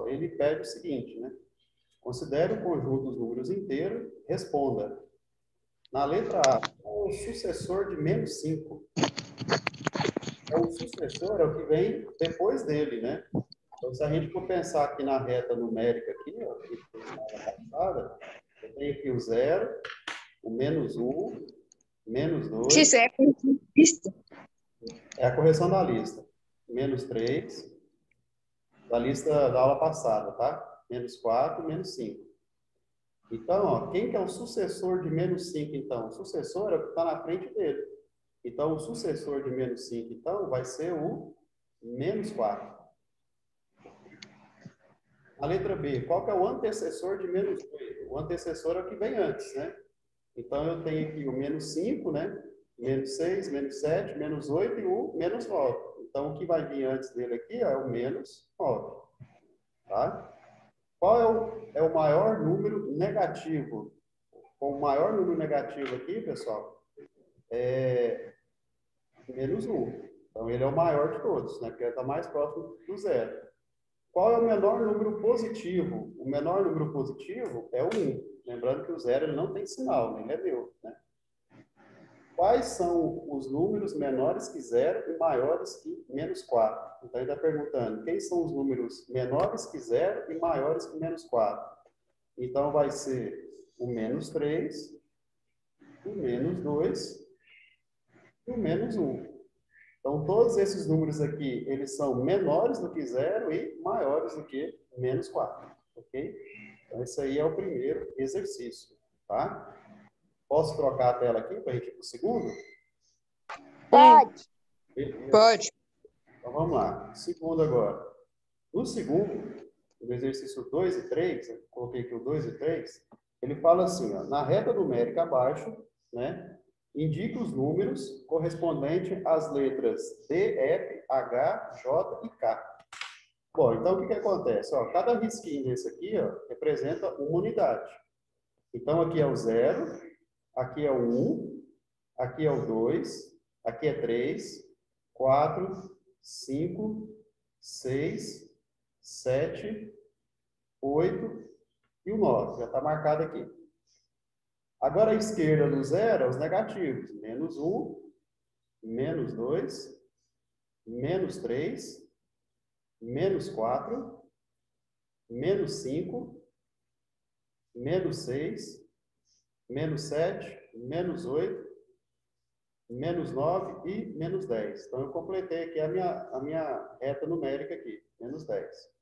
Ele pede o seguinte, né? Considere o conjunto dos números inteiros, responda. Na letra A, qual é o sucessor de menos 5? Então, o sucessor é o que vem depois dele, né? Então, se a gente for pensar aqui na reta numérica, aqui, ó, que a gente fez na aula passada, eu tenho aqui o 0, o menos 1, menos 2, Isso é isso. é a correção da lista. Menos 3, da lista da aula passada, tá? Menos 4, menos 5. Então, ó, quem que é o sucessor de menos 5, então? O sucessor é o que está na frente dele. Então, o sucessor de menos 5, então, vai ser o menos 4. A letra B, qual que é o antecessor de menos 2? O antecessor é o que vem antes, né? Então, eu tenho aqui o menos 5, né? Menos 6, menos 7, menos 8 e o menos 9. Então, o que vai vir antes dele aqui é o menos 9. Tá? Qual é o maior número negativo? O maior número negativo aqui, pessoal, é menos 1. Então, ele é o maior de todos, né? Porque ele está mais próximo do zero. Qual é o menor número positivo? O menor número positivo é o 1. Lembrando que o zero ele não tem sinal, ele é neutro, né? Quais são os números menores que zero e maiores que menos 4? Então, ele está perguntando, quem são os números menores que zero e maiores que menos 4? Então, vai ser o menos 3, o menos 2 e o menos 1. Então, todos esses números aqui, eles são menores do que zero e maiores do que menos 4. Ok? Então, esse aí é o primeiro exercício. Tá? Posso trocar a tela aqui para a gente ir para o segundo? Pode. Beleza. Pode. Então, vamos lá. Segundo agora. No segundo, no exercício 2 e 3, eu coloquei aqui o 2 e 3, ele fala assim, ó, na reta numérica abaixo, né, indique os números correspondentes às letras D, F, H, J e K. Bom, então o que que acontece? Ó, cada risquinho desse aqui, ó, representa uma unidade. Então aqui é o 0, aqui é o 1, aqui é o 2, aqui é 3, 4, 5, 6, 7, 8 e o 9. Já está marcado aqui. Agora, a esquerda do zero é os negativos. Menos 1, menos 2, menos 3, menos 4, menos 5, menos 6, menos 7, menos 8, menos 9 e menos 10. Então, eu completei aqui a minha reta numérica aqui, menos 10.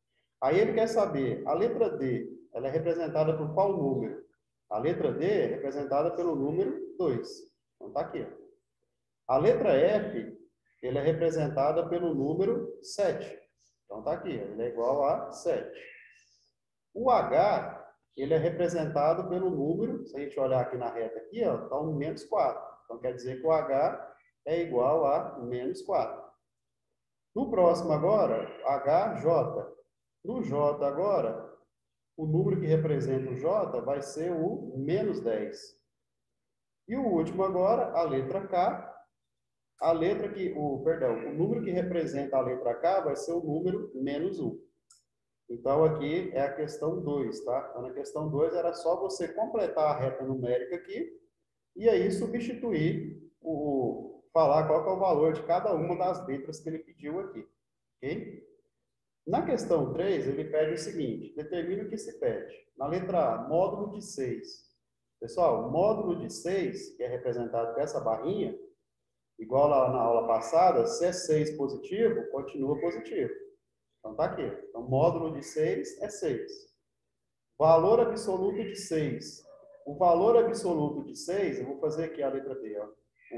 Aí ele quer saber, a letra D, ela é representada por qual número? A letra D é representada pelo número 2. Então, está aqui. Ó. A letra F, ele é representada pelo número 7. Então, está aqui. Ó. Ele é igual a 7. O H, ele é representado pelo número, se a gente olhar aqui na reta aqui, ó, está um menos 4. Então, quer dizer que o H é igual a menos 4. No próximo agora, HJ. No J agora, o número que representa o J vai ser o menos 10. E o último agora, a letra K. O número que representa a letra K vai ser o número menos 1. Então, aqui é a questão 2, tá? Então, na questão 2 era só você completar a reta numérica aqui e aí substituir falar qual que é o valor de cada uma das letras que ele pediu aqui, ok? Na questão 3, ele pede o seguinte, determine o que se pede. Na letra A, módulo de 6. Pessoal, módulo de 6, que é representado com essa barrinha, igual lá na aula passada, se é 6 positivo, continua positivo. Então, tá aqui. Então, módulo de 6 é 6. Valor absoluto de 6. O valor absoluto de 6, eu vou fazer aqui a letra B, ó.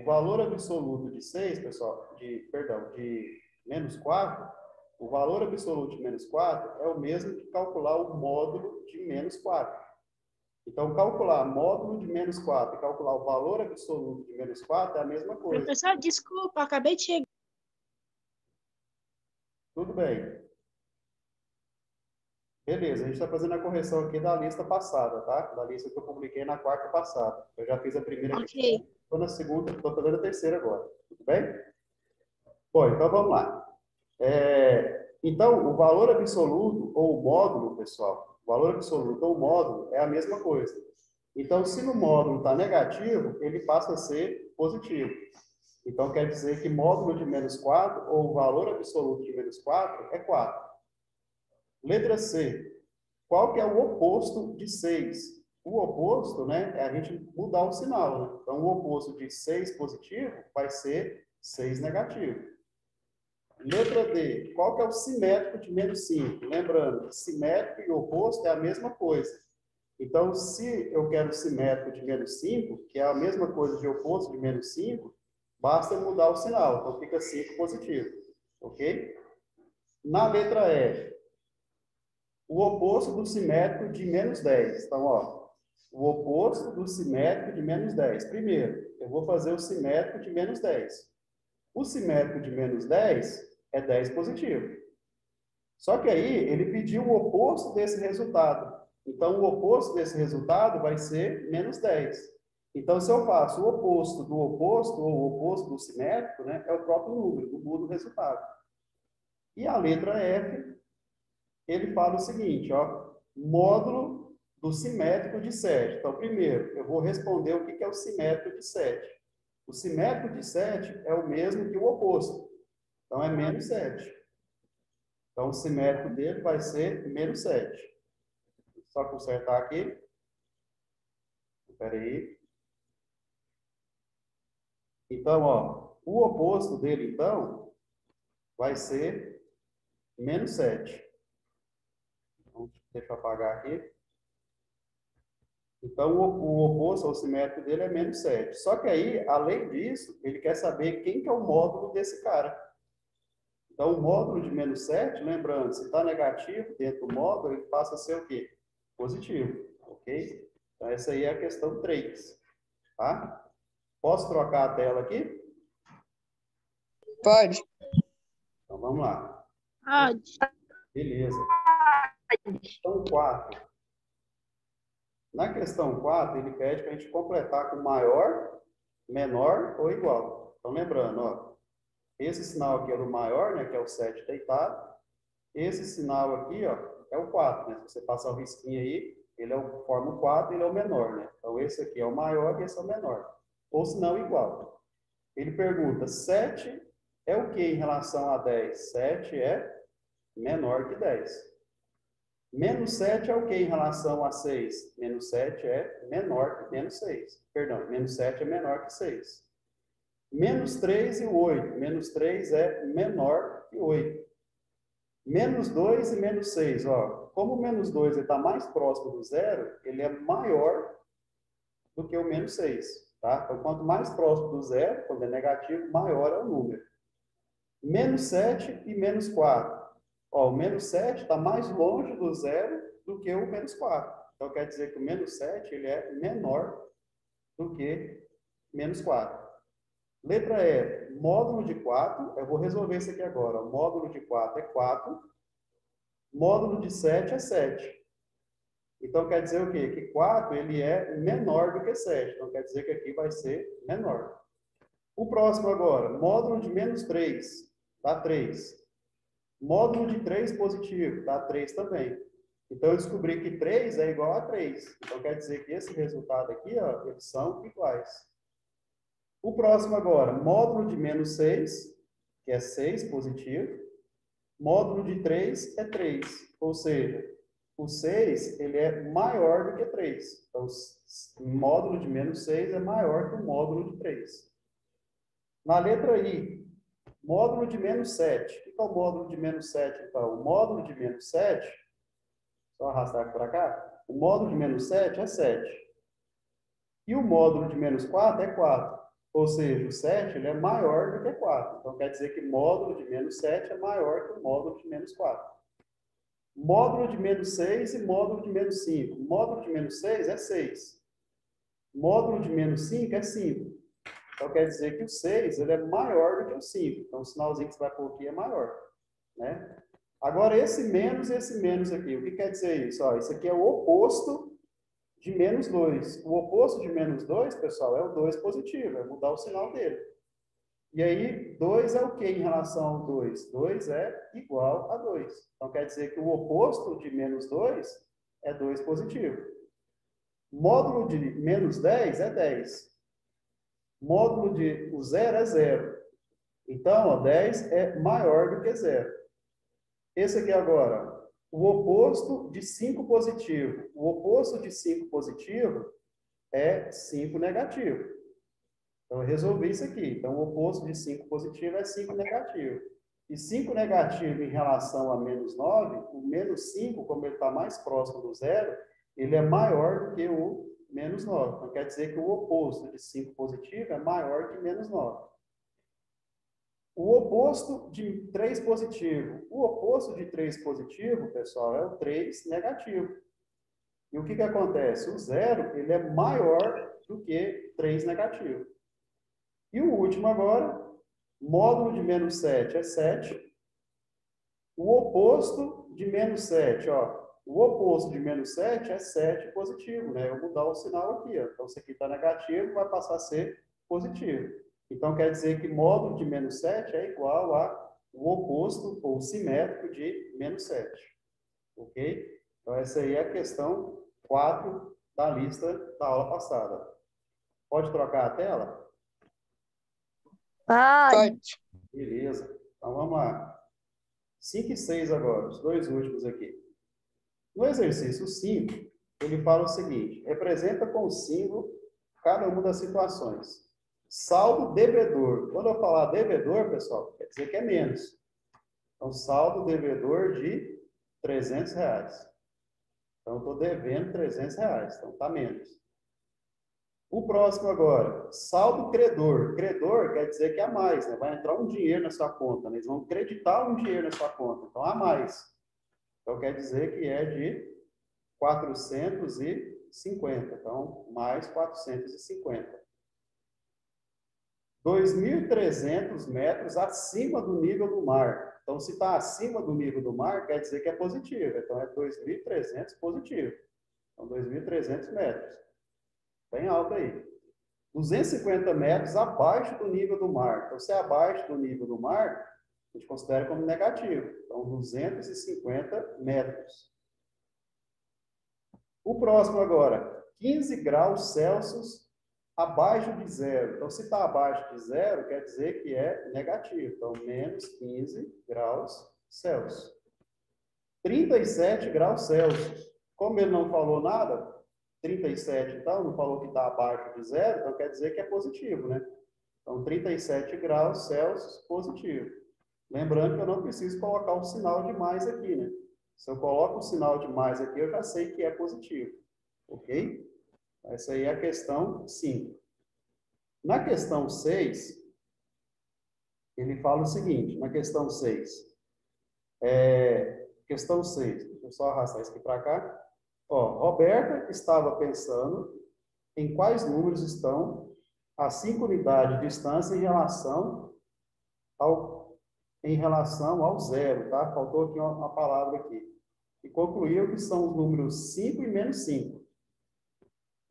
O valor absoluto de 6, pessoal, de menos 4, o valor absoluto de menos 4 é o mesmo que calcular o módulo de menos 4. Então, calcular módulo de menos 4 e calcular o valor absoluto de menos 4 é a mesma coisa. Professor, desculpa, acabei de chegar. Tudo bem. Beleza, a gente está fazendo a correção aqui da lista passada, tá? Da lista que eu publiquei na quarta passada. Eu já fiz a primeira questão, Ok. estou na segunda, estou fazendo a terceira agora. Tudo bem? Bom, então vamos lá. Então, o valor absoluto ou o módulo, pessoal, o valor absoluto ou o módulo é a mesma coisa. Então, se no módulo está negativo, ele passa a ser positivo. Então, quer dizer que módulo de menos 4, ou o valor absoluto de menos 4, é 4. Letra C. Qual que é o oposto de 6? O oposto, né, é a gente mudar o sinal, né? Então, o oposto de 6 positivo vai ser 6 negativo. Letra D. Qual que é o simétrico de menos 5? Lembrando, simétrico e oposto é a mesma coisa. Então, se eu quero simétrico de menos 5, que é a mesma coisa de oposto de menos 5, basta mudar o sinal. Então, fica 5 positivo. Ok? Na letra E, o oposto do simétrico de menos 10. Então, ó, o oposto do simétrico de menos 10. Primeiro, eu vou fazer o simétrico de menos 10. O simétrico de menos 10 é 10 positivo. Só que aí, ele pediu o oposto desse resultado. Então, o oposto desse resultado vai ser menos 10. Então, se eu faço o oposto do oposto, ou o oposto do simétrico, né, é o próprio número, não muda o resultado. E a letra F, ele fala o seguinte, ó, módulo do simétrico de 7. Então, primeiro, eu vou responder o que é o simétrico de 7. O simétrico de 7 é o mesmo que o oposto. Então, é menos 7. Então, o simétrico dele vai ser menos 7. Só consertar aqui. Espera aí. Então, ó, o oposto dele, então, vai ser menos 7. Então, deixa eu apagar aqui. Então, o oposto ao simétrico dele é menos 7. Só que aí, além disso, ele quer saber quem que é o módulo desse cara. Então, o módulo de menos 7, lembrando, se está negativo dentro do módulo, ele passa a ser o quê? Positivo, ok? Então, essa aí é a questão 3, tá? Posso trocar a tela aqui? Pode. Então, vamos lá. Pode. Beleza. Questão 4. Na questão 4, ele pede para a gente completar com maior, menor ou igual. Então, lembrando, ó, esse sinal aqui é do maior, né, que é o 7 deitado. Esse sinal aqui, ó, é o 4, né? Se você passar o risquinho aí, ele forma o 4 e ele é o menor, né? Então, esse aqui é o maior e esse é o menor. Ou sinal igual. Ele pergunta, 7 é o que em relação a 10? 7 é menor que 10. Menos 7 é o que em relação a 6? Menos 7 é menor que menos 6. Perdão, menos 7 é menor que 6. Menos 3 e 8. Menos 3 é menor que 8. Menos 2 e menos 6. Ó, como o menos 2 está mais próximo do zero, ele é maior do que o menos 6. Tá? Então, quanto mais próximo do zero, quando é negativo, maior é o número. Menos 7 e menos 4. Ó, o menos 7 está mais longe do zero do que o menos 4. Então, quer dizer que o menos 7 ele é menor do que menos 4. Letra E, módulo de 4. Eu vou resolver isso aqui agora. O módulo de 4 é 4. Módulo de 7 é 7. Então, quer dizer o quê? Que 4 ele é menor do que 7. Então, quer dizer que aqui vai ser menor. O próximo agora, módulo de menos 3, dá 3. Módulo de 3 positivo, dá 3 também. Então, eu descobri que 3 é igual a 3. Então, quer dizer que esse resultado aqui, ó, eles são iguais. O próximo agora, módulo de menos 6, que é 6 positivo. Módulo de 3 é 3. Ou seja, o 6 ele é maior do que 3. Então, o módulo de menos 6 é maior que o módulo de 3. Na letra I, módulo de menos 7. O que é o módulo de menos 7, então? O módulo de menos 7, só arrastar aqui para cá, o módulo de menos 7 é 7. E o módulo de menos 4 é 4. Ou seja, o 7 ele é maior do que 4. Então, quer dizer que o módulo de menos 7 é maior que o módulo de menos 4. Módulo de menos 6 e módulo de menos 5. Módulo de menos 6 é 6. Módulo de menos 5 é 5. Então, quer dizer que o 6 ele é maior do que o 5. Então, o sinalzinho que você vai pôr aqui é maior. Né? Agora, esse menos aqui, o que quer dizer isso? Ó, isso aqui é o oposto de menos 2. O oposto de menos 2, pessoal, é o 2 positivo, é mudar o sinal dele. E aí, 2 é o que em relação ao 2? 2 é igual a 2. Então, quer dizer que o oposto de menos 2 é 2 positivo. Módulo de menos 10 é 10. Módulo de o zero é 0. Então, ó, 10 é maior do que 0. Esse aqui agora, o oposto de 5 positivo. O oposto de 5 positivo é 5 negativo. Então, eu resolvi isso aqui. Então, o oposto de 5 positivo é 5 negativo. E 5 negativo em relação a menos 9, o menos 5, como ele está mais próximo do zero, ele é maior do que o menos 9. Então, quer dizer que o oposto de 5 positivo é maior que menos 9. O oposto de 3 positivo. O oposto de 3 positivo, pessoal, é o 3 negativo. E o que acontece? O zero, ele é maior do que 3 negativo. E o último agora, módulo de menos 7 é 7. O oposto de menos 7, ó. O oposto de menos 7 é 7 positivo, né? Eu vou mudar o sinal aqui, ó. Então, isso aqui está negativo, vai passar a ser positivo. Então, quer dizer que módulo de menos 7 é igual a o oposto ou simétrico de menos 7. Ok? Então, essa aí é a questão 4 da lista da aula passada. Pode trocar a tela? Pode. Beleza. Então, vamos lá. 5 e 6 agora, os dois últimos aqui. No exercício 5, ele fala o seguinte: representa com o símbolo cada uma das situações. Saldo devedor. Quando eu falar devedor, pessoal, quer dizer que é menos. Então, saldo devedor de R$300. Então, eu estou devendo R$300. Então, está menos. O próximo agora, saldo credor. Credor quer dizer que é a mais, né? Vai entrar um dinheiro na sua conta, né? Eles vão creditar um dinheiro na sua conta. Então, a mais. Então, quer dizer que é de 450. Então, mais 450. 2.300 metros acima do nível do mar. Então, se está acima do nível do mar, quer dizer que é positivo. Então, é 2.300 positivo. Então, 2.300 metros. Bem alto aí. 250 metros abaixo do nível do mar. Então, se é abaixo do nível do mar, a gente considera como negativo. Então, 250 metros. O próximo agora, 15 graus Celsius abaixo de zero. Então, se está abaixo de zero, quer dizer que é negativo. Então, menos 15 graus Celsius. 37 graus Celsius. Como ele não falou nada, 37, então, não falou que está abaixo de zero, então quer dizer que é positivo, né? Então, 37 graus Celsius positivo. Lembrando que eu não preciso colocar um sinal de mais aqui, né? Se eu coloco um sinal de mais aqui, eu já sei que é positivo. Ok? Essa aí é a questão 5. Na questão 6, ele fala o seguinte, na questão 6. Questão 6, deixa eu só arrastar isso aqui para cá. Ó, Roberta estava pensando em quais números estão a 5 unidades de distância em relação ao zero, tá? Faltou aqui uma palavra aqui. E concluiu que são os números 5 e menos 5.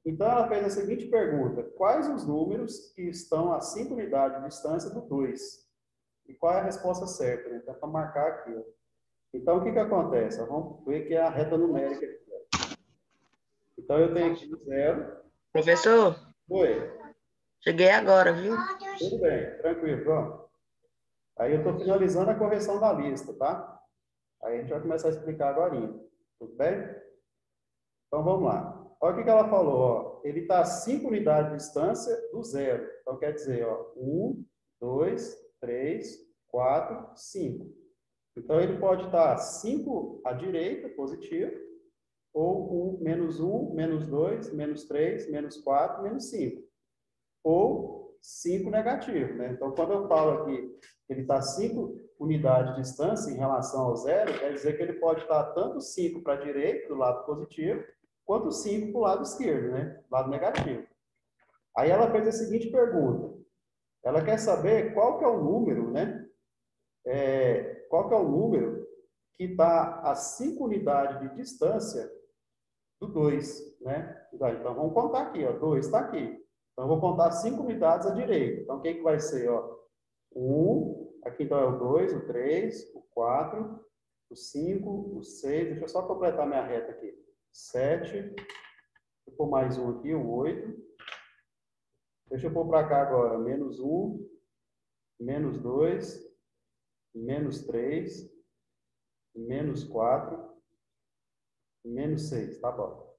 Então, ela fez a seguinte pergunta: quais os números que estão a 5 unidades de distância do 2? E qual é a resposta certa? Né? Então, para marcar aqui. Ó. Então, o que acontece? Vamos ver que é a reta numérica aqui. Ó. Então, eu tenho aqui 0. Professor, Oi. cheguei agora, viu? Tudo bem, tranquilo, vamos. Aí eu estou finalizando a correção da lista, tá? Aí a gente vai começar a explicar agora. Tudo bem? Então, vamos lá. Olha o que ela falou, ó. Ele está a 5 unidades de distância do zero. Então, quer dizer, ó, 1, 2, 3, 4, 5. Então, ele pode estar 5 à direita, positivo, ou menos 1, menos 2, menos 3, menos 4, menos 5. Ou 5 negativo, né? Então, quando eu falo aqui que ele está 5 unidades de distância em relação ao zero, quer dizer que ele pode estar tanto 5 para a direita, do lado positivo, quanto 5 para o lado esquerdo, né? Lado negativo. Aí ela fez a seguinte pergunta. Ela quer saber qual que é o número, né? Qual que é o número que está a 5 unidades de distância do 2, né? Então, vamos contar aqui, ó. 2 está aqui. Então, eu vou contar 5 unidades à direita. Então, o que vai ser, ó? Aqui então é o 2, o 3, o 4, o 5, o 6. Deixa eu só completar minha reta aqui. 7. Vou pôr mais um aqui, o 8. Deixa eu pôr para cá agora. -1, -2, -3, -4, -6. Tá bom.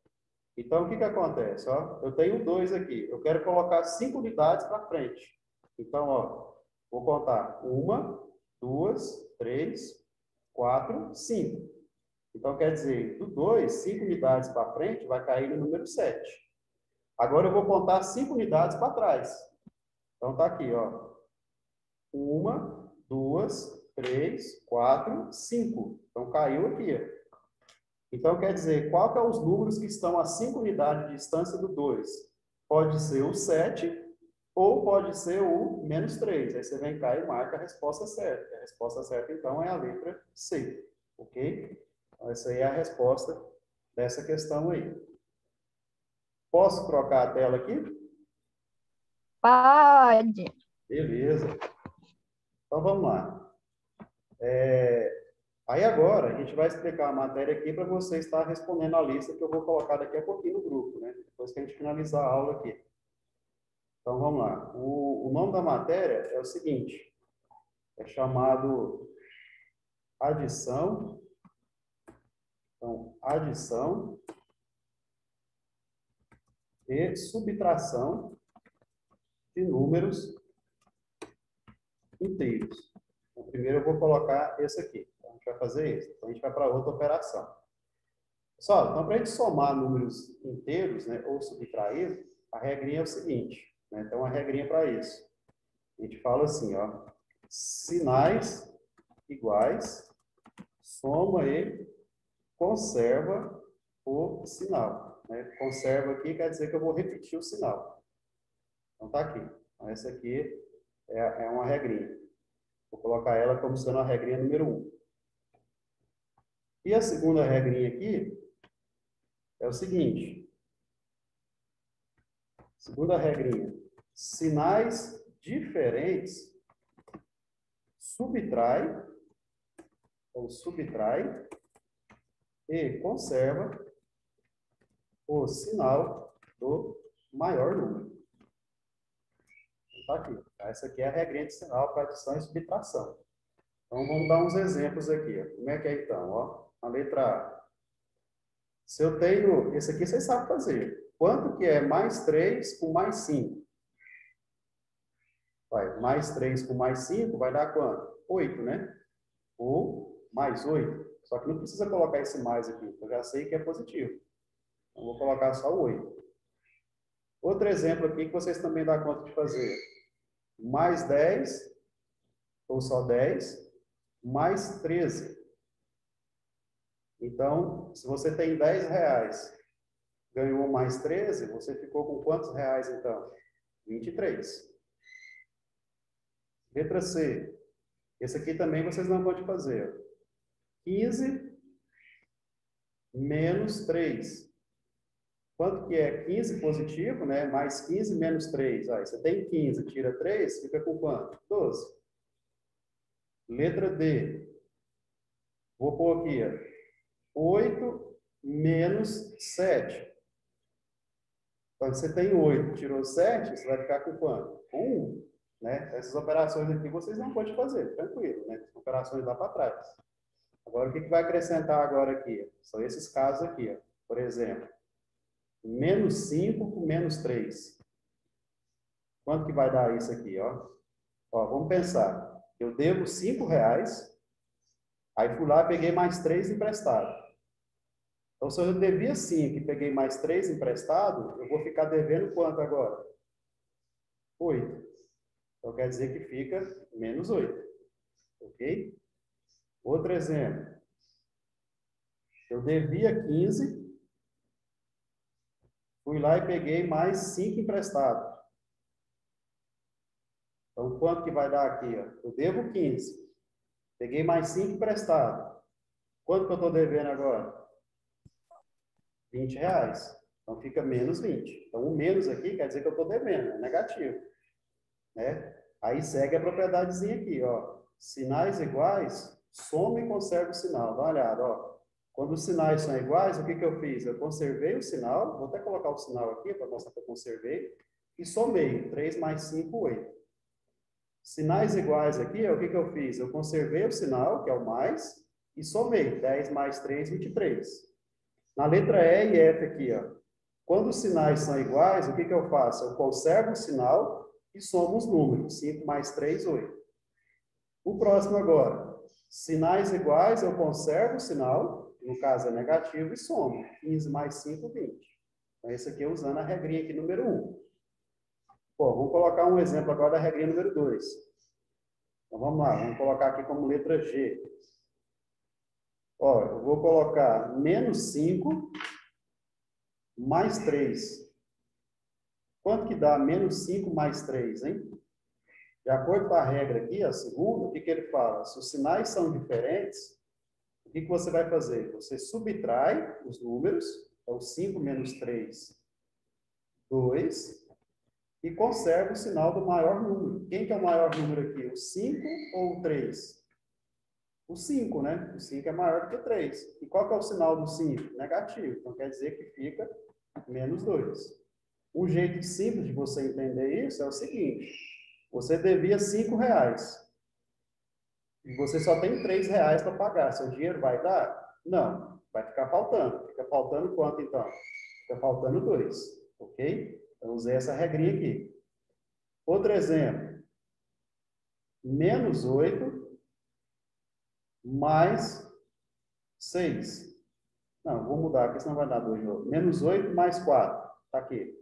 Então, o que que acontece? Ó, eu tenho 2 aqui. Eu quero colocar 5 unidades para frente. Então, ó, vou contar 1, 2, 3, 4, 5. Então, quer dizer, do 2, 5 unidades para frente vai cair no número 7. Agora, eu vou contar 5 unidades para trás. Então, tá aqui, ó. 1, 2, 3, 4, 5. Então, caiu aqui, ó. Então, quer dizer, qual que é os números que estão a 5 unidades de distância do 2? Pode ser o 7 ou pode ser o -3. Aí você vem cá e marca a resposta certa. A resposta certa, então, é a letra C. Ok? Então, essa aí é a resposta dessa questão aí. Posso trocar a tela aqui? Pode. Beleza. Então, vamos lá. Aí agora, a gente vai explicar a matéria aqui para você estar respondendo a lista que eu vou colocar daqui a pouquinho no grupo, né? Depois que a gente finalizar a aula aqui. Então, vamos lá. O nome da matéria é o seguinte. É chamado adição. Então, adição e subtração de números inteiros. Então, primeiro eu vou colocar esse aqui. Então, a gente vai fazer isso. Então, a gente vai para outra operação. Pessoal, então, para a gente somar números inteiros, né, ou subtrair, a regrinha é o seguinte. Né? Então, a regrinha para isso. A gente fala assim, ó. Sinais iguais, soma e conserva o sinal. Né? Conserva aqui quer dizer que eu vou repetir o sinal. Então, tá aqui. Então, essa aqui é uma regrinha. Vou colocar ela como sendo a regrinha número 1. E a segunda regrinha aqui é o seguinte. Segunda regrinha. Sinais diferentes subtrai e conserva o sinal do maior número. Está aqui. Essa aqui é a regrinha de sinal para adição e subtração. Então, vamos dar uns exemplos aqui. Como é que é, então? Ó, a letra A. Se eu tenho... Esse aqui vocês sabem fazer. Quanto que é mais 3 com mais 5? Vai, mais 3 com mais 5 vai dar quanto? 8, né? Ou mais 8. Só que não precisa colocar esse mais aqui. Eu já sei que é positivo. Então, vou colocar só o 8. Outro exemplo aqui que vocês também dão conta de fazer. Mais 10, ou só 10, mais 13. Então, se você tem 10 reais, ganhou mais 13, você ficou com quantos reais, então? 23. Letra C. Esse aqui também vocês não podem fazer. 15 menos 3. Quanto que é 15 positivo, né? Mais 15 menos 3. Aí você tem 15, tira 3, fica com quanto? 12. Letra D. Vou pôr aqui, ó. 8 menos 7. Quando você tem 8, tirou 7, você vai ficar com quanto? Com 1. Né? Essas operações aqui vocês não podem fazer, tranquilo. Né? As operações lá para trás. Agora, o que vai acrescentar agora aqui? São esses casos aqui. Ó. Por exemplo, menos 5 com menos 3. Quanto que vai dar isso aqui? Ó? Ó, vamos pensar. Eu devo 5 reais, aí fui lá e peguei mais 3 emprestado. Então, se eu devia 5 e peguei mais 3 emprestado, eu vou ficar devendo quanto agora? 8. Então, quer dizer que fica menos 8. Ok? Outro exemplo. Eu devia 15, fui lá e peguei mais 5 emprestado. Então, quanto que vai dar aqui? Ó? Eu devo 15. Peguei mais 5 emprestado. Quanto que eu estou devendo agora? 20 reais. Então, fica menos 20. Então, o menos aqui quer dizer que eu estou devendo, é negativo. Né? Aí segue a propriedadezinha aqui, ó. Sinais iguais, soma e conserva o sinal. Dá uma olhada, ó. Quando os sinais são iguais, o que que eu fiz? Eu conservei o sinal, vou até colocar o sinal aqui para mostrar que eu conservei, e somei. 3 mais 5, 8. Sinais iguais aqui, o que que eu fiz? Eu conservei o sinal, que é o mais, e somei. 10 mais 3, 23. Na letra E e F aqui, ó. Quando os sinais são iguais, o que que eu faço? Eu conservo o sinal e somo os números. 5 mais 3, 8. O próximo agora. Sinais iguais, eu conservo o sinal, no caso é negativo, e somo. 15 mais 5, 20. Então, esse aqui é usando a regrinha aqui número 1. Bom, vamos colocar um exemplo agora da regrinha número 2. Então, vamos lá. Vamos colocar aqui como letra G. Ó, eu vou colocar menos 5 mais 3. Quanto que dá menos 5 mais 3, hein? De acordo com a regra aqui, a segunda, o que que ele fala? Se os sinais são diferentes, o que que você vai fazer? Você subtrai os números, então 5 menos 3, 2, e conserva o sinal do maior número. Quem que é o maior número aqui? O 5 ou o 3? O 5, né? O 5 é maior do que 3. E qual que é o sinal do 5? Negativo. Então, quer dizer que fica menos 2. Um jeito simples de você entender isso é o seguinte. Você devia R$5. E você só tem R$3 para pagar. Seu dinheiro vai dar? Não. Vai ficar faltando. Fica faltando quanto, então? Fica faltando 2. Ok? Eu usei essa regrinha aqui. Outro exemplo. Menos 8 mais 6. Não, vou mudar aqui, senão vai dar 2 de novo. Menos 8 mais 4. Está aqui.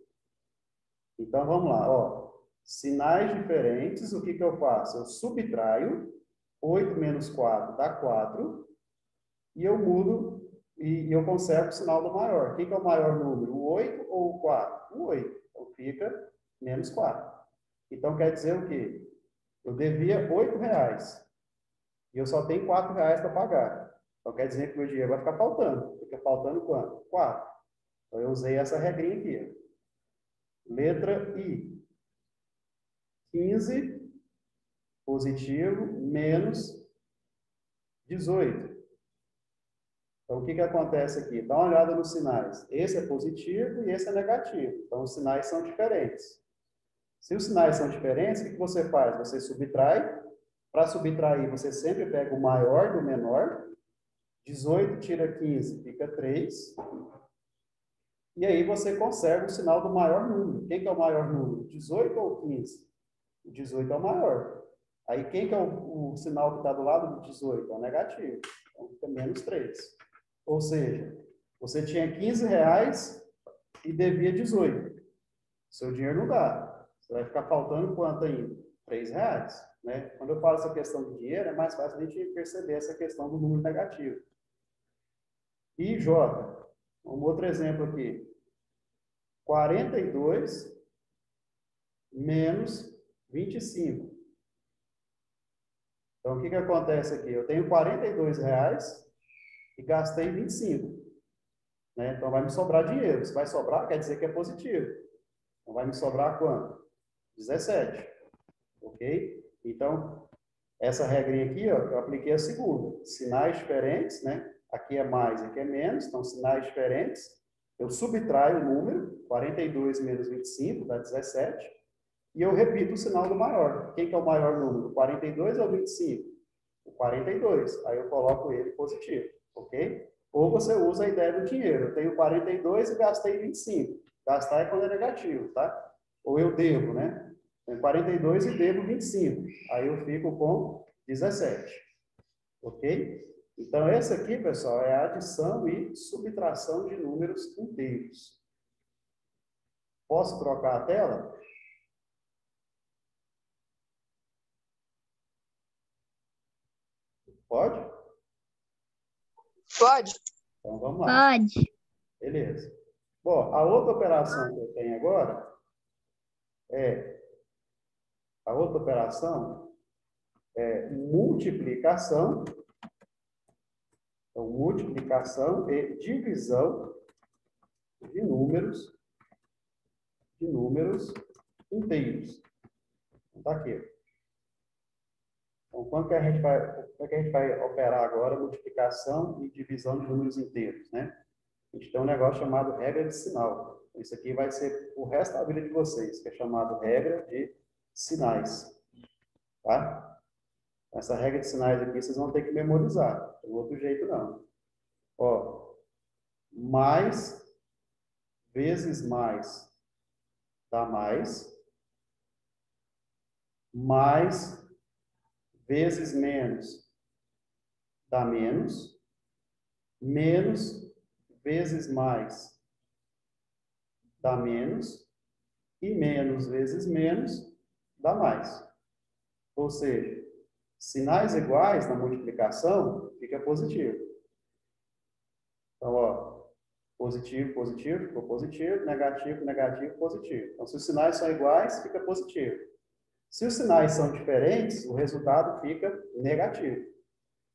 Então, vamos lá. Ó. Sinais diferentes, o que que eu faço? Eu subtraio. 8 menos 4 dá 4. E eu mudo e eu conservo o sinal do maior. Quem que é o maior número? O 8 ou o 4? O 8. Então, fica menos 4. Então, quer dizer o quê? Eu devia R$8. E eu só tenho R$4 para pagar. Então, quer dizer que meu dinheiro vai ficar faltando. Fica faltando quanto? 4. Então, eu usei essa regrinha aqui. Letra I. 15 positivo menos 18. Então, o que que acontece aqui? Dá uma olhada nos sinais. Esse é positivo e esse é negativo. Então, os sinais são diferentes. Se os sinais são diferentes, o que que você faz? Você subtrai. Para subtrair, você sempre pega o maior do menor. 18 tira 15, fica 3. E aí você conserva o sinal do maior número. Quem que é o maior número? 18 ou 15? O 18 é o maior. Aí quem que é o sinal que está do lado do 18? É o negativo. Então fica menos 3. Ou seja, você tinha R$15 e devia 18. Seu dinheiro não dá. Você vai ficar faltando quanto ainda? R$3. Né? Quando eu falo essa questão de dinheiro, é mais fácil a gente perceber essa questão do número negativo. E J. Um outro exemplo aqui. 42 menos 25. Então, o que que acontece aqui? Eu tenho R$42 e gastei 25. Né? Então, vai me sobrar dinheiro. Se vai sobrar, quer dizer que é positivo. Então, vai me sobrar quanto? 17. Ok? Então, essa regrinha aqui, ó, eu apliquei a segunda. Sinais diferentes, né? Aqui é mais, aqui é menos. Então, sinais diferentes. Eu subtraio o número. 42 menos 25 dá 17. E eu repito o sinal do maior. Quem que é o maior número? 42 ou 25? O 42. Aí eu coloco ele positivo. Ok? Ou você usa a ideia do dinheiro. Eu tenho 42 e gastei 25. Gastar é quando é negativo, tá? Ou eu devo, né? Tenho 42 e devo 25. Aí eu fico com 17. Ok? Então, essa aqui, pessoal, é a adição e subtração de números inteiros. Posso trocar a tela? Pode? Pode. Então, vamos lá. Pode. Beleza. Bom, a outra operação que eu tenho agora é multiplicação. Então, multiplicação e divisão de números inteiros. Então, tá aqui. Então, como é que a gente vai operar agora multiplicação e divisão de números inteiros, né? A gente tem um negócio chamado regra de sinal. Isso aqui vai ser o resto da vida de vocês, que é chamado regra de sinais, tá? Essa regra de sinais aqui vocês vão ter que memorizar, não tem outro jeito não. Ó, mais vezes mais dá mais vezes menos dá menos vezes mais dá menos, e menos vezes menos dá mais. Ou seja, sinais iguais na multiplicação fica positivo. Então, ó, positivo, positivo, ficou positivo, negativo, negativo, positivo. Então, se os sinais são iguais, fica positivo. Se os sinais são diferentes, o resultado fica negativo.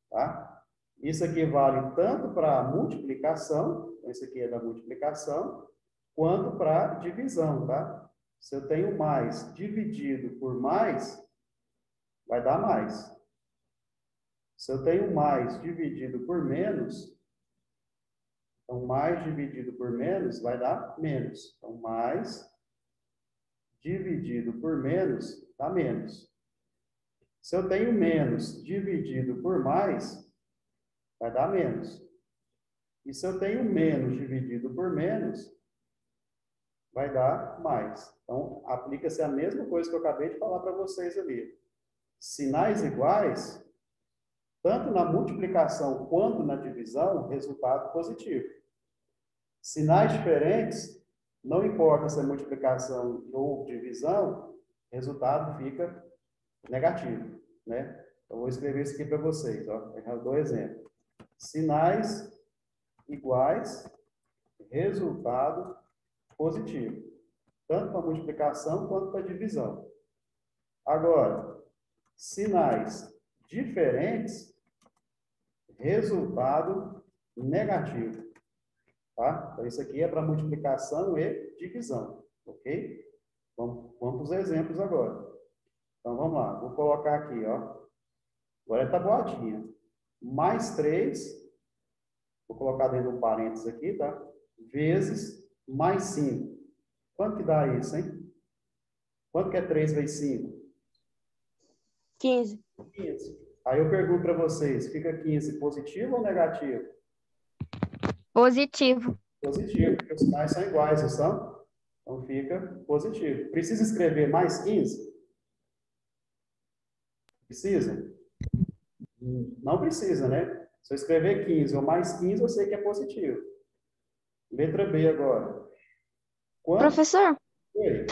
Tá? Isso aqui vale tanto para multiplicação, então isso aqui é da multiplicação, quanto para divisão, tá? Se eu tenho mais dividido por mais, vai dar mais. Se eu tenho mais dividido por menos, então mais dividido por menos vai dar menos. Então mais dividido por menos dá menos. Se eu tenho menos dividido por mais, vai dar menos. E se eu tenho menos dividido por menos, vai dar mais. Então, aplica-se a mesma coisa que eu acabei de falar para vocês ali. Sinais iguais, tanto na multiplicação quanto na divisão, resultado positivo. Sinais diferentes, não importa se é multiplicação ou divisão, resultado fica negativo, né? Eu vou escrever isso aqui para vocês, ó. Eu dou exemplo. Sinais iguais, resultado positivo. Tanto para multiplicação quanto para divisão. Agora, sinais diferentes, resultado negativo. Tá? Então, isso aqui é para multiplicação e divisão. Ok? Vamos para os exemplos agora. Então, vamos lá. Vou colocar aqui, ó. Agora é tabuadinha. Mais 3, vou colocar dentro de um parênteses aqui, tá? Vezes mais 5. Quanto que dá isso, hein? Quanto que é 3 vezes 5? 15. 15. Aí eu pergunto para vocês, fica 15 positivo ou negativo? Positivo. Positivo, porque os sinais são iguais, não são? Então fica positivo. Precisa escrever mais 15? Precisa? Não precisa, né? Se eu escrever 15 ou mais 15, eu sei que é positivo. Letra B agora. Quanto? Professor, Oi.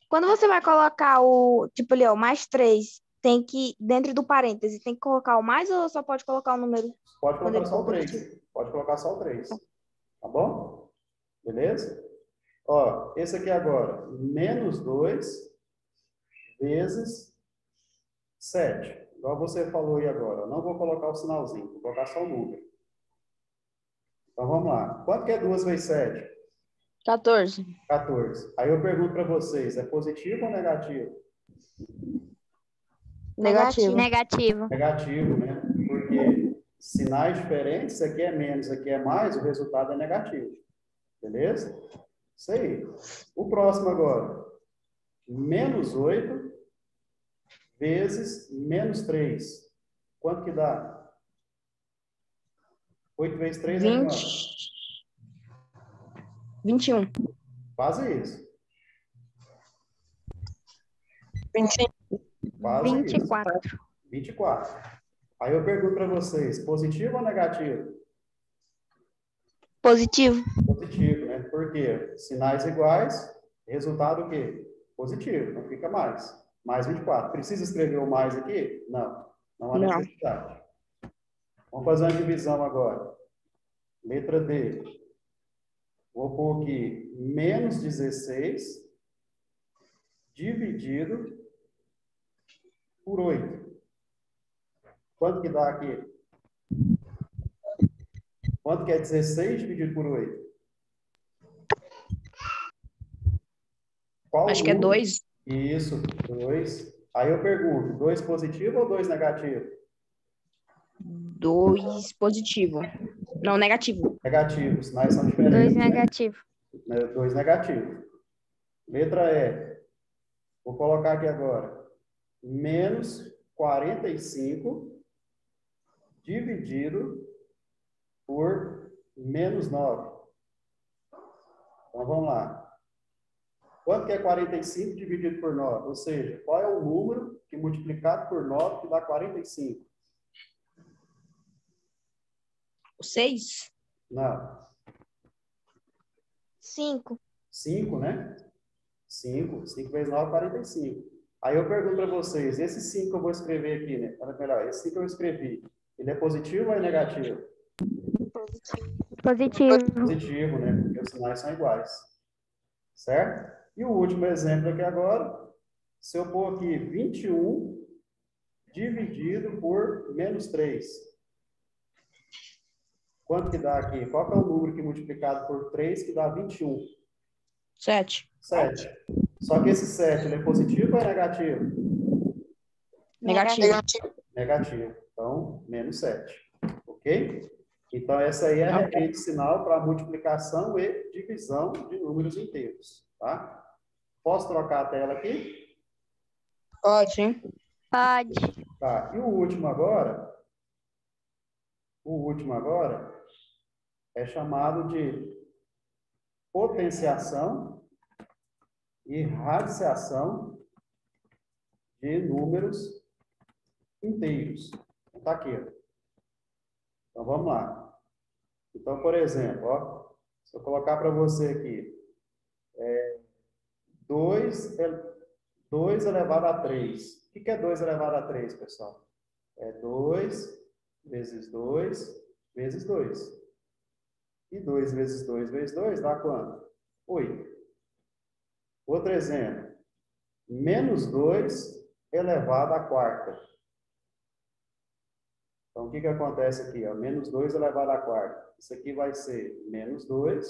quando você vai colocar o, tipo ali, ó, mais 3, tem que, dentro do parêntese, tem que colocar o mais ou só pode colocar o número Pode quando colocar ele só for o 3. positivo? Pode colocar só o 3. Tá bom? Beleza? Ó, esse aqui agora. Menos 2 vezes 7. Igual você falou aí agora. Eu não vou colocar o sinalzinho. Vou colocar só o número. Então, vamos lá. Quanto que é 2 vezes 7? 14. 14. Aí eu pergunto para vocês, é positivo ou negativo? Negativo. Negativo. Negativo, né? Porque sinais diferentes, isso aqui é menos, isso aqui é mais, o resultado é negativo. Beleza? Isso aí. O próximo agora. Menos 8 vezes menos 3. Quanto que dá? 8 vezes 3 é 20. quanto? 21. Quase isso. 25. Quase isso. 24. 24. Aí eu pergunto para vocês, positivo ou negativo? Positivo. Positivo, né? Por quê? Sinais iguais, resultado o quê? Positivo, não fica mais. Mais 24. Precisa escrever o mais aqui? Não. Não há Não. necessidade. Vamos fazer uma divisão agora. Letra D. Vou pôr aqui menos 16 dividido por 8. Quanto que dá aqui? Quanto que é 16 dividido por 8? Qual Acho que é número? 2. Isso, 2. Aí eu pergunto, 2 positivo ou 2 negativo? 2 positivo. Não, negativo. Negativo, os sinais são 2 diferentes, né? negativo. 2 negativo. Letra E. Vou colocar aqui agora. Menos 45 dividido por menos 9. Então, vamos lá. Quanto que é 45 dividido por 9? Ou seja, qual é o número que multiplicado por 9 que dá 45? O 6? Não. 5. 5, né? 5. 5 vezes 9 é 45. Aí eu pergunto para vocês, esse 5 que eu vou escrever aqui, né? Olha melhor, esse 5 que eu escrevi, ele é positivo ou é negativo? Positivo. Positivo, né? Porque os sinais são iguais. Certo? E o último exemplo aqui agora, se eu pôr aqui 21 dividido por menos 3. Quanto que dá aqui? Qual que é o número que multiplicado por 3 que dá 21? 7. 7. Só que esse 7, ele é positivo ou é negativo? Negativo. Negativo. Então, menos 7. Ok? Então, essa aí é a regra de sinal para multiplicação e divisão de números inteiros. Tá? Posso trocar a tela aqui? Pode, sim. Pode. Tá. E o último agora é chamado de potenciação e radiciação de números inteiros. Está aqui. Então, vamos lá. Então, por exemplo, ó, se eu colocar para você aqui, 2 elevado a 3. O que é 2 elevado a 3, pessoal? É 2 vezes 2 vezes 2. E 2 vezes 2 vezes 2 dá quanto? 8. Outro exemplo. Menos 2 elevado à quarta. Então, o que acontece aqui? Ó? Menos 2 elevado à quarta. Isso aqui vai ser menos 2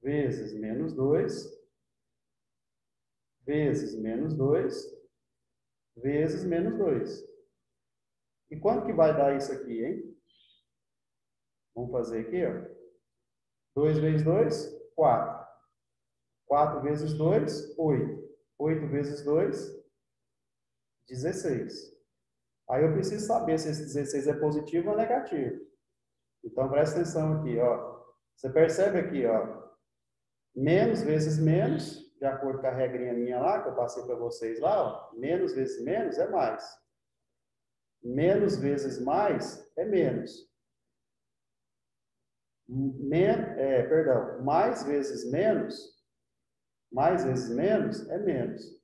vezes menos 2 vezes menos 2 vezes menos 2. E quanto que vai dar isso aqui, hein? Vamos fazer aqui, ó. 2 vezes 2, 4. 4 vezes 2, 8. 8 vezes 2, 16. Aí eu preciso saber se esse 16 é positivo ou negativo. Então, presta atenção aqui, ó. Você percebe aqui, ó. Menos vezes menos, de acordo com a regrinha minha lá, que eu passei para vocês lá, ó. Menos vezes menos é mais. Menos vezes mais é menos. Mais vezes menos é menos.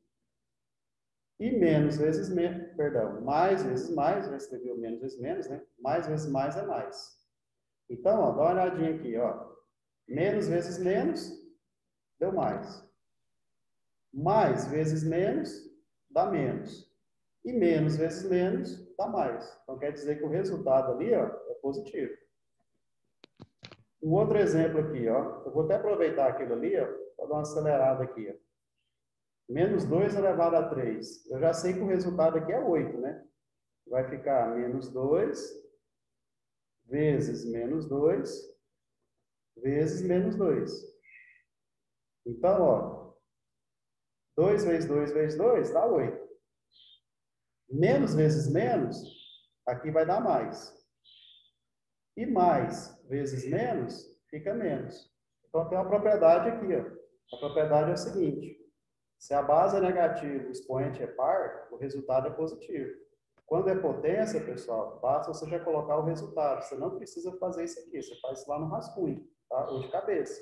E menos vezes menos, mais vezes mais, já escreveu menos vezes menos, né? Mais vezes mais é mais. Então, ó, dá uma olhadinha aqui, ó. Menos vezes menos deu mais. Mais vezes menos dá menos. E menos vezes menos dá mais. Então, quer dizer que o resultado ali, ó, é positivo. Um outro exemplo aqui, ó. Eu vou até aproveitar aquilo ali, ó, para dar uma acelerada aqui, ó. Menos 2 elevado a 3. Eu já sei que o resultado aqui é 8, né? Vai ficar menos 2 vezes menos 2 vezes menos 2. Então, ó, 2 vezes 2 vezes 2 dá 8. Menos vezes menos, aqui vai dar mais. E mais vezes menos, fica menos. Então, tem uma propriedade aqui, ó. A propriedade é o seguinte. Se a base é negativa e o expoente é par, o resultado é positivo. Quando é potência, pessoal, basta você já colocar o resultado. Você não precisa fazer isso aqui. Você faz isso lá no rascunho, tá? Ou de cabeça.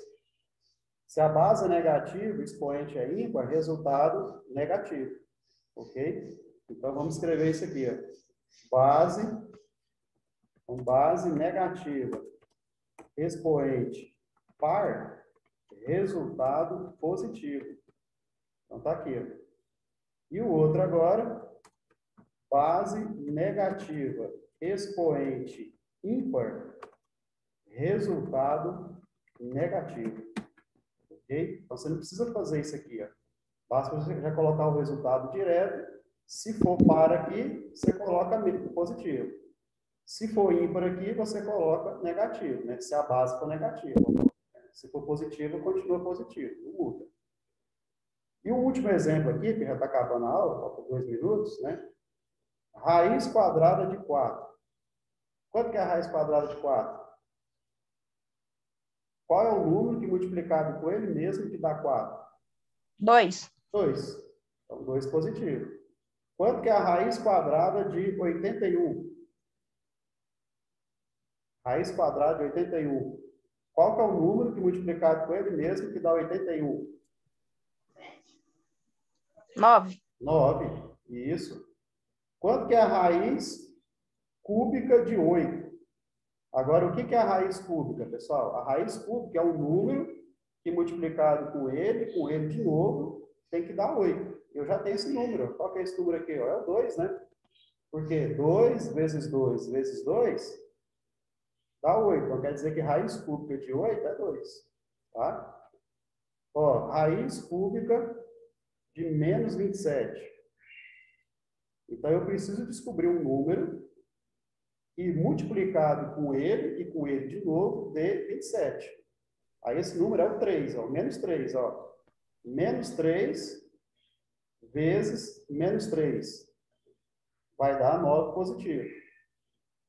Se a base é negativa e o expoente é ímpar, resultado negativo. Ok? Então, vamos escrever isso aqui. Ó. Base negativa, expoente par, resultado positivo. Então, tá aqui. Ó. E o outro agora, base negativa, expoente ímpar, resultado negativo. Ok? Então, você não precisa fazer isso aqui. Ó. Basta você já colocar o resultado direto. Se for par aqui, você coloca positivo. Se for ímpar aqui, você coloca negativo, né? Se a base for negativa. Se for positivo, continua positivo, não muda. E o último exemplo aqui, que já está acabando a aula, falta 2 minutos, né? Raiz quadrada de 4. Quanto que é a raiz quadrada de 4? Qual é o número que multiplicado com ele mesmo que dá 4? 2. 2. Então, 2 positivo. Quanto que é a raiz quadrada de 81? Raiz quadrada de 81. Qual que é o número que multiplicado com ele mesmo que dá 81? 9. 9. Isso. Quanto que é a raiz cúbica de 8? Agora, o que que é a raiz cúbica, pessoal? A raiz cúbica é o número que multiplicado com ele de novo, tem que dar 8. Eu já tenho esse número. Qual que é esse número aqui? É o 2, né? Porque 2 vezes 2 vezes 2 dá 8. Então, quer dizer que raiz cúbica de 8 é 2. Tá? Ó, raiz cúbica de menos 27. Então, eu preciso descobrir um número e multiplicado com ele e com ele de novo dê 27. Aí, esse número é o 3, ó, menos 3. Ó. Menos 3 vezes menos 3 vai dar 9 positivo.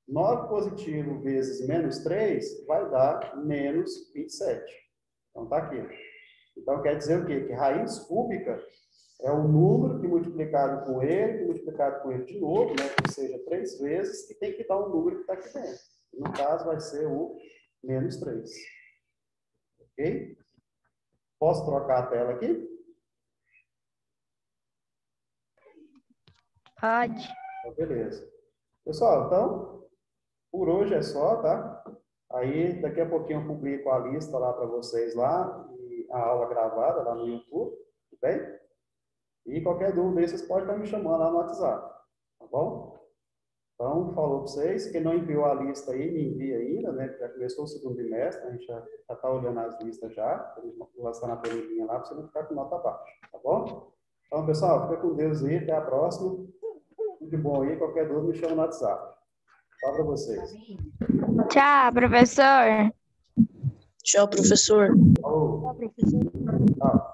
9 positivo vezes menos 3 vai dar menos 27. Então, tá aqui. Então, quer dizer o quê? Que raiz cúbica é o número que multiplicado com ele de novo, né? Ou seja, 3 vezes, que tem que dar um número que está aqui dentro. No caso, vai ser o menos 3. Ok? Posso trocar a tela aqui? Pode. Então, beleza. Pessoal, então, por hoje é só, tá? Aí, daqui a pouquinho eu publico a lista lá para vocês lá, e a aula gravada lá no YouTube, tudo bem? E qualquer dúvida aí, vocês podem estar me chamando lá no WhatsApp, tá bom? Então, falou para vocês, quem não enviou a lista aí, me envia ainda, né? Já começou o segundo bimestre, a gente já está olhando as listas já, a gente vai lançar na planilhinha lá, para você não ficar com nota baixa, tá bom? Então, pessoal, fica com Deus aí, até a próxima. Tudo de bom aí, qualquer dúvida me chama no WhatsApp. Tchau para vocês. Tchau, professor. Tchau, professor. Falou. Tchau.